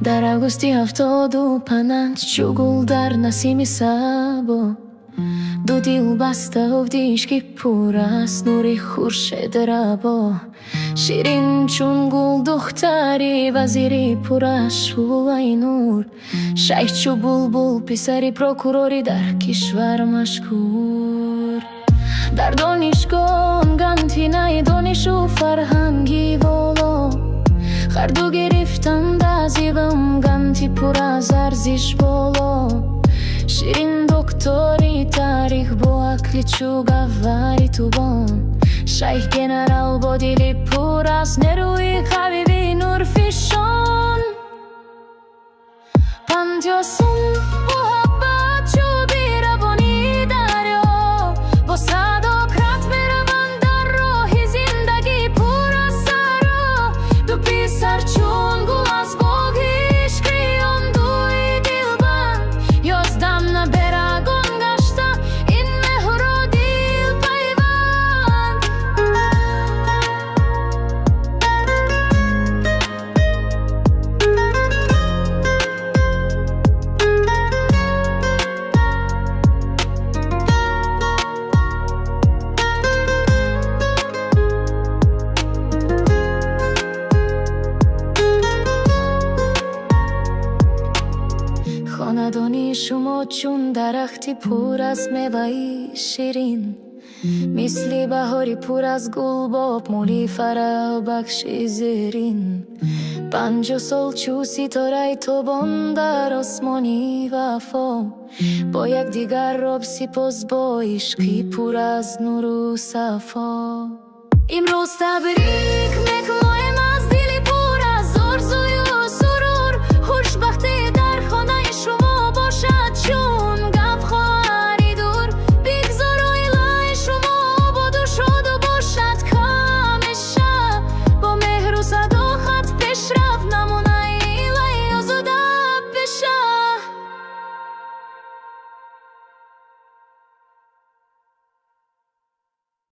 дар августи 75 чӯ гул дар насими сабо ду дил баста увдиш ки пур аст нури хуршед рабо ширин чун гул духтари вазири пур аз шӯваи нур шайх чӯ булбул писари прокурори дар кишвар машкур дар донишгоҳ гантинаи донишу фарҳанги воло харду гирифтанд аз ивам ганти пур аз арзиш боло ширин доктори тарих бо акли чӯ гавҳари тубон шайх генерал бо дили пур аз нерӯи қавиви нурфишон панҷосум муҳаббат чӯби равони дарё бо садоқат мераванд дар роҳи зиндагӣ пур аз саро ду писар чун гул аз боғи ишқи он дуи дилбанд ёздам наберагон гашта ин меҳру дилпайванд хонадони шумо чун дарахти пур аз меваи ширин мисли баҳори пур аз гулбоб мӯли фарахбахши зерин 50 сол чӯ ситораи тобон дар осмони вафо бо якдигар роб сипос бо ишқи пур аз нуру сафо имрӯз табрик